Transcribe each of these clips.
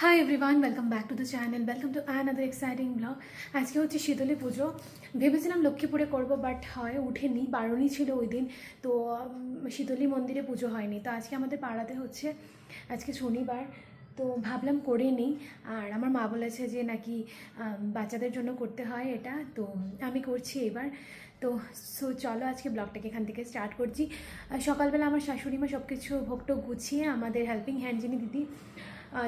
Hi everyone, welcome back to the channel, welcome to another exciting blog. আজকে হচ্ছে শীতলী পুজো। ভেবেছিলাম লক্ষ্মীপুরে করব, বাট হয় উঠেনি, বারণই ছিল ওই দিন। তো শীতলী মন্দিরে পুজো হয়নি। তো আজকে আমাদের পাড়াতে হচ্ছে, আজকে শনিবার, তো ভাবলাম করে নিই। আর আমার মা বলেছে যে নাকি বাচ্চাদের জন্য করতে হয় এটা, তো আমি করছি এবার। তো চলো আজকে ব্লগটাকে এখান থেকে স্টার্ট করছি। সকালবেলা আমার শাশুড়ি মা সব কিছু ভোগটো গুছিয়ে আমাদের হেল্পিং হ্যান্ড যিনি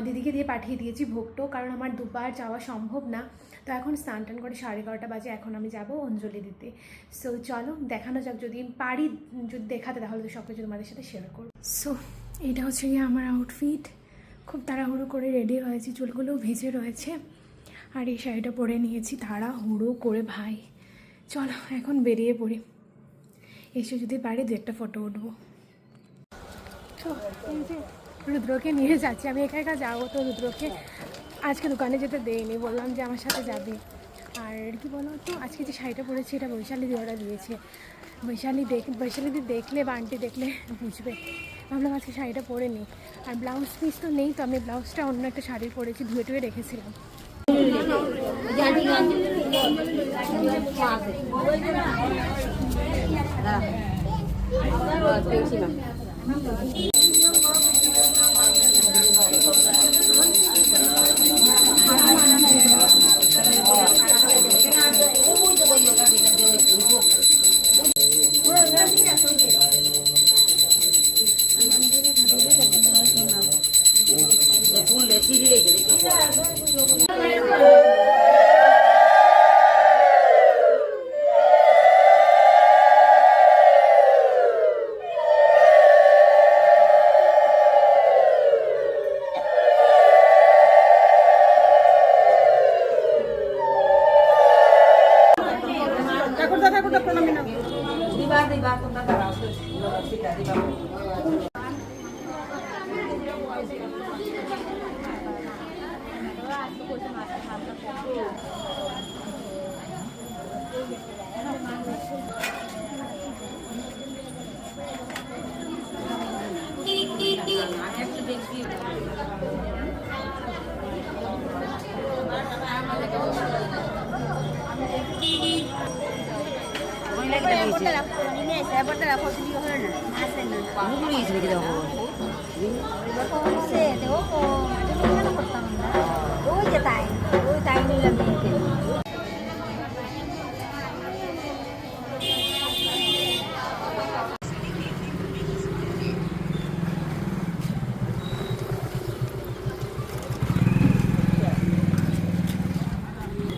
দিদিকে দিয়ে পাঠিয়ে দিয়েছি ভোগটো, কারণ আমার দুবার যাওয়া সম্ভব না। তো এখন স্নান টান করে 11:30 বাজে, এখন আমি যাব অঞ্জলি দিতে। সো চলো দেখানো যাক, যদি পারি যদি দেখাতে, তাহলে তো সব কিছু তোমাদের সাথে শেয়ার করবো। সো এটা হচ্ছে গিয়ে আমার আউটফিট। খুব তাড়াহুড়ো করে রেডি হয়েছি, চুলগুলোও ভিজে রয়েছে। আর এই শাড়িটা পরে নিয়েছি তাড়াহুড়ো করে ভাই। চলো এখন বেরিয়ে পড়ি, এসে যদি পারি 2-1 ফটো উঠবো। তো এই যে রুদ্রকে নিয়ে যাচ্ছি, আমি একা একা যাবো, তো রুদ্রকে আজকে দোকানে যেতে দেয়নি, বললাম যে আমার সাথে যাবি। আর কি বলো তো, আজকে যে শাড়িটা পরেছি এটা বৈশালী দি অর্ডার দিয়েছে। বৈশালীদি দেখলে বা আন্টি দেখলে বুঝবে। ভাবলাম আজকে শাড়িটা পরে নিই। আর ব্লাউজ পিস তো নেই, তো আমি ব্লাউজটা অন্য একটা শাড়ি পরেছি, ধুয়ে টুয়ে রেখেছিলাম।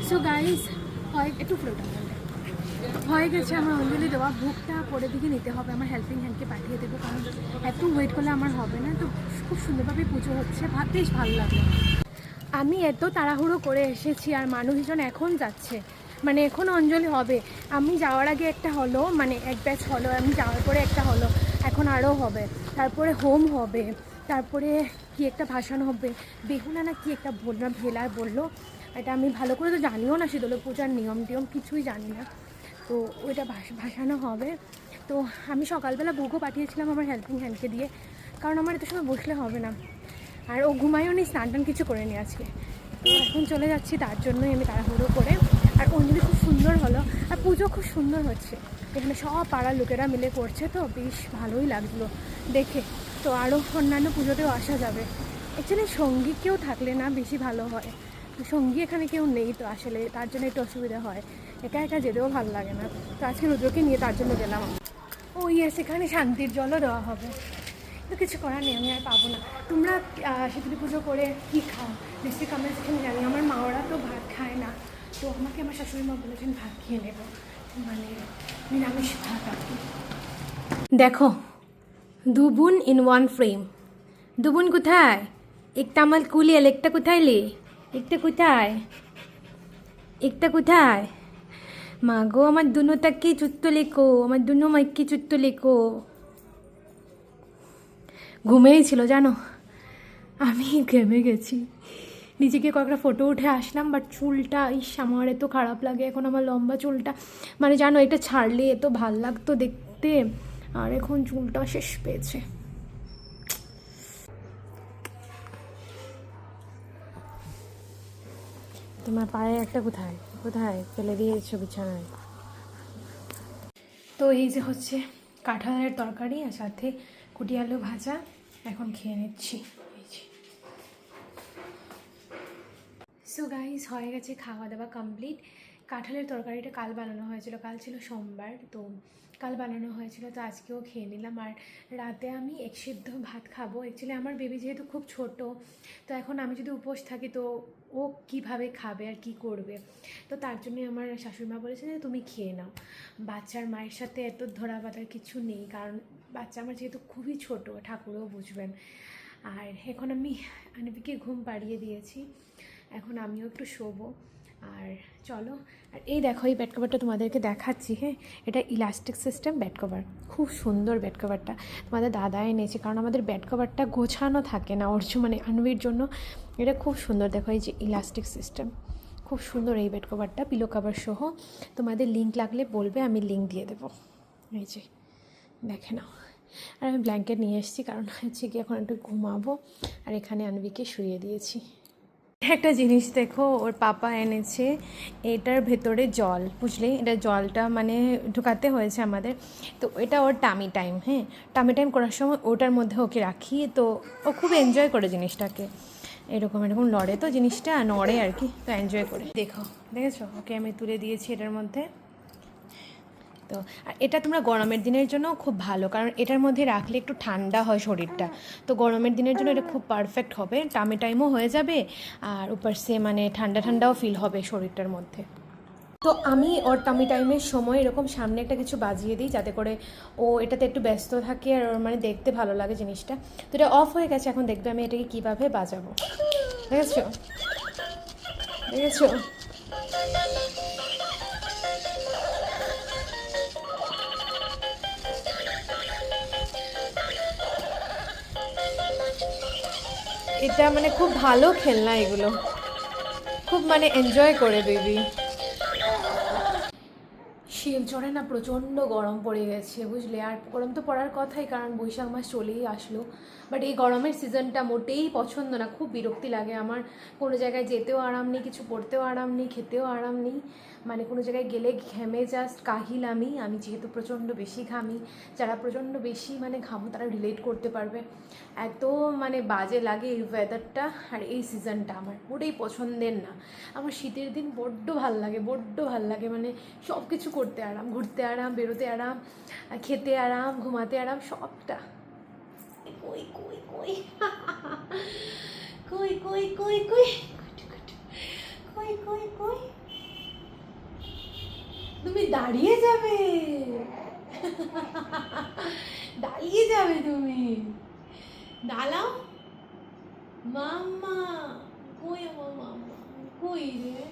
সো গাইজ, একটু ফ্লোটা হয়ে গেছে আমার অঞ্জলি দেওয়া। বুকটা পরে দিকে নিতে হবে, আমার হেল্পিং হ্যান্ডকে পাঠিয়ে দেবো, কারণ এত ওয়েট করলে আমার হবে না। তো খুব সুন্দরভাবে পুজো হচ্ছে, বেশ ভালো লাগলো। আমি এত তাড়াহুড়ো করে এসেছি, আর মানুষজন এখন যাচ্ছে, মানে এখন অঞ্জলি হবে। আমি যাওয়ার আগে একটা হলো, মানে এক ব্যাচ হলো, আমি যাওয়ার পরে একটা হলো, এখন আরও হবে। তারপরে হোম হবে, তারপরে কি একটা ভাসান হবে, বেহুলা না কি একটা বললাম, ভেলার বললো। এটা আমি ভালো করে তো জানিও না, শীতল পূজার নিয়ম টিয়ম কিছুই জানি না। তো ওইটা ভাসানো হবে। তো আমি সকালবেলা ভোগও পাঠিয়েছিলাম আমার হেল্পিং হ্যান্ডকে দিয়ে, কারণ আমার এত সময় বসলে হবে না। আর ও ঘুমায়ও নি, স্নান টান কিছু করে নি আজকে। তো এখন চলে যাচ্ছি, তার জন্যই আমি তাড়াহুড়ো করে। আর অঞ্জলি খুব সুন্দর হলো, আর পুজো খুব সুন্দর হচ্ছে। এখানে সব পাড়ার লোকেরা মিলে করছে, তো বেশ ভালোই লাগলো দেখে। তো আরও অন্যান্য পুজোতেও আসা যাবে। অ্যাকচুয়ালি সঙ্গী কেউ থাকলে না বেশি ভালো হয়, সঙ্গী এখানে কেউ নেই, তো আসলে তার জন্য একটু অসুবিধা হয়, একা একা যেতেও ভালো লাগে না। তো আজকে রুদ্রকে নিয়ে তার জন্য গেলাম। ও ইয়েস, এখানে শান্তির জলও দেওয়া হবে, তো কিছু করার নেই, আমি আর পাবো না। তোমরা শীতলী পুজো করে কী খাও নিশ্চয়ই কমেন্ট সেখানে জানি। আমার মা ওরা তো ভাত খায় না, তো আমাকে আমার শাশুড়ি মা বলেছেন ভাত খেয়ে নেব, মানে নিরামিষ ভাত আর কি। দেখো, 2 বোন ইন 1 ফ্রেম। 2 বোন কোথায়? একটা আমার কুলি, একটা কোথায় লে? একটা কোথায়? একটা কোথায়? মা গো, আমার দুনো তাকে চুত্ত লেখো, আমার দুনো মাইকে চুত্ত লেখো। ঘুমেই ছিল জানো, আমি ঘেমে গেছি। নিজেকে কয়েকটা ফটো উঠে আসলাম, বাট চুলটা আমার এত খারাপ লাগে এখন, আমার লম্বা চুলটা, মানে জানো এটা ছাড়লে এত ভাল লাগতো দেখতে, আর এখন চুলটা শেষ পেয়েছে। তোমার পায়ে একটা কোথায় কোথায় ফেলে দিয়েছো বিছানায়। তো এই যে হচ্ছে কাঁঠালের তরকারি আর সাথে কুটি আলু ভাজা, এখন খেয়ে নিচ্ছি। সো গাইস, হয়ে গেছে খাওয়া দাওয়া কমপ্লিট। কাঁঠালের তরকারিটা কাল বানানো হয়েছিল, কাল ছিল সোমবার, তো কাল বানানো হয়েছিল, তো আজকেও খেয়ে নিলাম। আর রাতে আমি এক সিদ্ধ ভাত খাবো। অ্যাকচুয়ালি আমার বেবি যেহেতু খুব ছোট, তো এখন আমি যদি উপোস থাকি তো ও কিভাবে খাবে আর কি করবে, তো তার জন্যই আমার শাশুড়িমা বলেছে যে তুমি খেয়ে নাও। বাচ্চার মায়ের সাথে এত ধরা বাঁধার কিছু নেই, কারণ বাচ্চা আমার যেহেতু খুবই ছোট, ঠাকুরও বুঝবেন। আর এখন আমি আনবিকে ঘুম পাড়িয়ে দিয়েছি, এখন আমিও একটু শোবো। আর চলো, আর এই দেখো এই বেড কভারটা তোমাদেরকে দেখাচ্ছি। হ্যাঁ, এটা ইলাস্টিক সিস্টেম বেড কভার, খুব সুন্দর বেড কভারটা। তোমাদের দাদা এনেছে, কারণ আমাদের বেড কভারটা গোছানো থাকে না ওর মানে আনবির জন্য। এটা খুব সুন্দর, দেখো এই যে ইলাস্টিক সিস্টেম, খুব সুন্দর এই বেড কভারটা, পিলো কভার সহ। তোমাদের লিঙ্ক লাগলে বলবে, আমি লিঙ্ক দিয়ে দেবো। এই যে দেখে নাও। আর আমি ব্ল্যাঙ্কেট নিয়ে এসেছি, কারণ হচ্ছে কি এখন একটু ঘুমাবো। আর এখানে আনবিকে শুইয়ে দিয়েছি। একটা জিনিস দেখো, ওর পাপা এনেছে, এটার ভেতরে জল, বুঝলে, এটা জলটা মানে ঢুকাতে হয়েছে আমাদের। তো এটা ওর টামি টাইম, হ্যাঁ, টামি টাইম করার সময় ওটার মধ্যে ওকে রাখি, তো ও খুব এনজয় করে জিনিসটাকে। এরকম এরকম লড়ে, তো জিনিসটা নড়ে আর কি, তো এনজয় করে। দেখেছো, ওকে আমি তুলে দিয়েছি এটার মধ্যে। তো আর এটা তোমরা গরমের দিনের জন্য খুব ভালো, কারণ এটার মধ্যে রাখলে একটু ঠান্ডা হয় শরীরটা, তো গরমের দিনের জন্য এটা খুব পারফেক্ট হবে। টামি টাইমও হয়ে যাবে, আর উপর সে মানে ঠান্ডা ঠান্ডাও ফিল হবে শরীরটার মধ্যে। তো আমি ওর টামি টাইমের সময় এরকম সামনে একটা কিছু বাজিয়ে দিই, যাতে করে ও এটাতে একটু ব্যস্ত থাকে আর ওর মানে দেখতে ভালো লাগে জিনিসটা। তো এটা অফ হয়ে গেছে, এখন দেখবে আমি এটাকে কীভাবে বাজাবো। দেখেছো দেখেছো এটা মানে খুব ভালো খেলনা, এগুলো খুব মানে এনজয় করে বেবি। শিলচরে না প্রচণ্ড গরম পড়ে গেছে, বুঝলে। আর গরম তো পড়ার কথাই, কারণ বৈশাখ মাস চলেই আসলো। বাট এই গরমের সিজনটা মোটেই পছন্দ না, খুব বিরক্তি লাগে আমার। কোনো জায়গায় যেতেও আরাম নেই, কিছু পড়তেও আরাম নেই, খেতেও আরাম নেই। মানে কোনো জায়গায় গেলে ঘেমে জাস্ট কাহিল আমি যেহেতু প্রচণ্ড বেশি ঘামি। যারা প্রচণ্ড বেশি মানে ঘামো তারা রিলেট করতে পারবে। এত মানে বাজে লাগে এই ওয়েদারটা, আর এই সিজনটা আমার মোটেই পছন্দের না। আমার শীতের দিন বড্ড ভাল লাগে, বড্ড ভাল লাগে, মানে সব কিছু করতে আরাম, ঘুরতে আরাম, বেরোতে আরাম, খেতে আরাম, ঘুমাতে আরাম, সবটা। কই কই কই কই কই কই কই কই কই কই তুমি দাঁড়িয়ে যাবে, দাঁড়িয়ে যাবে তুমি, দাঁড়াও মাম্মা। কই আমার মাম্মা, কই রে,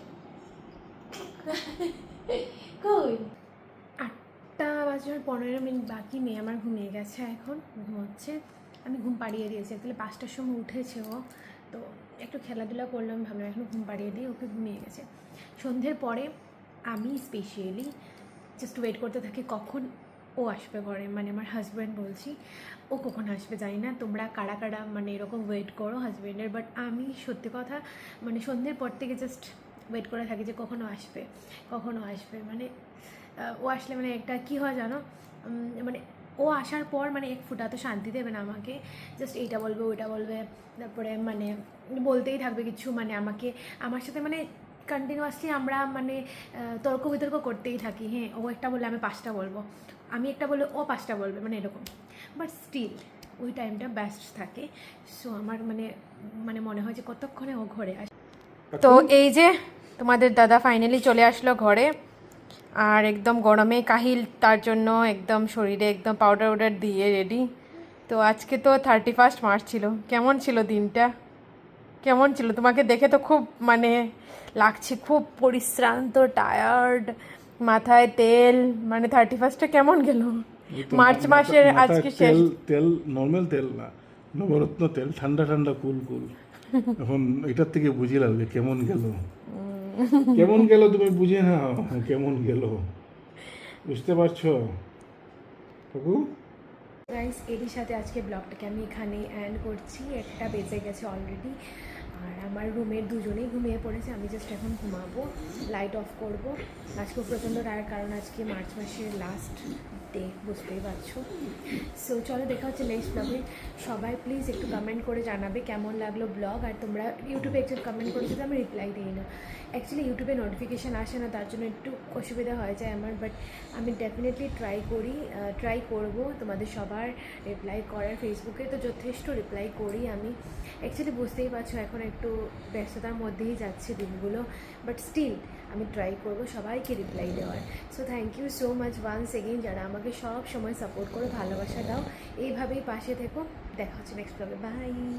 কই? 8টা বাজার 15 মিনিট বাকি, মেয়ে আমার ঘুমিয়ে গেছে, এখন ঘুমোচ্ছে। আমি ঘুম পাড়িয়ে দিয়েছি, আসলে 5টার সময় উঠেছে ও, তো একটু খেলাধুলা করলাম, ভাবলাম এখন ঘুম পাড়িয়ে দিই, ওকে ঘুমিয়ে গেছে। সন্ধ্যের পরে আমি স্পেশালি জাস্ট ওয়েট করতে থাকি কখন ও আসবে ঘরে, মানে আমার হাজব্যান্ড বলছি, ও কখন আসবে জানি না। তোমরা কারা কারা মানে এরকম ওয়েট করো হাজব্যান্ডের, বাট আমি সত্যি কথা মানে সন্ধ্যের পর থেকে জাস্ট ওয়েট করে থাকি যে কখনও আসবে, কখনও আসবে। মানে ও আসলে মানে একটা কী হয় জানো, মানে ও আসার পর মানে এক ফুটা তো শান্তি দেবে না আমাকে, জাস্ট এইটা বলবে ওইটা বলবে, তারপরে মানে বলতেই থাকবে কিছু, মানে আমাকে আমার সাথে মানে কন্টিনিউয়াসলি আমরা মানে তর্ক বিতর্ক করতেই থাকি। হ্যাঁ, ও একটা বললে আমি 5টা বলবো, আমি একটা বললে ও 5টা বলবে, মানে এরকম। বাট স্টিল ওই টাইমটা ব্যস্ট থাকে। সো আমার মানে মানে মনে হয় যে কতক্ষণে ও ঘরে আসে। তো এই যে তোমাদের দাদা ফাইনালি চলে আসলো ঘরে, আর একদম গরমে কাহিল, তার জন্য একদম শরীরে একদম পাউডার দিয়ে রেডি। তো আজকে তো 31 মার্চ ছিল, কেমন ছিল দিনটা, কেমন ছিল? তোমাকে দেখে তো খুব মানে লাগছে খুব পরিশ্রান্ত, টায়ার্ড, মাথায় তেল, মানে 31টা কেমন গেল? মার্চ মাসের আজকে শেষ। তেল নর্মাল তেল না, নবরত্ন তেল, ঠান্ডা ঠান্ডা কুল কুল। এখন এটার থেকে বুঝে লাগবে কেমন গেল, কেমন গেল তুমি বুঝে নাও কেমন গেল, বুঝতে পারছো কাকু? গাইস, এরই সাথে আজকে ব্লগটাকে আমি এখানে এন্ড করছি। 1টা বেজে গেছে অলরেডি, আর আমার রুমের দুজনেই ঘুমিয়ে পড়েছে, আমি জাস্ট এখন ঘুমাবো, লাইট অফ করব। আজকেও প্রচণ্ড টায়ার, কারণ আজকে মার্চ মাসের লাস্ট ডে, বুঝতেই পারছো। সো চলো, দেখা হচ্ছে নেক্সট ব্লগে। সবাই প্লিজ একটু কমেন্ট করে জানাবে কেমন লাগলো ব্লগ। আর তোমরা ইউটিউবে একটু কমেন্ট করেছো তো আমি রিপ্লাই দিই না, অ্যাকচুয়ালি ইউটিউবে নোটিফিকেশান আসে না, তার জন্য একটু অসুবিধা হয়ে যায় আমার। বাট আমি ডেফিনেটলি ট্রাই করব তোমাদের সবার রিপ্লাই করার। ফেসবুকে তো যথেষ্ট রিপ্লাই করি আমি, অ্যাকচুয়ালি বুঝতেই পারছো এখন একটু ব্যস্ততার মধ্যেই যাচ্ছে দিনগুলো, বাট স্টিল আমি ট্রাই করব সবাইকে রিপ্লাই দেওয়ার। So thank you so much once again, যারা আমাকে সব সময় সাপোর্ট করো, ভালোবাসা দাও, এইভাবেই পাশে থেকো। দেখা হচ্ছে নেক্সট ব্লগে, বাই।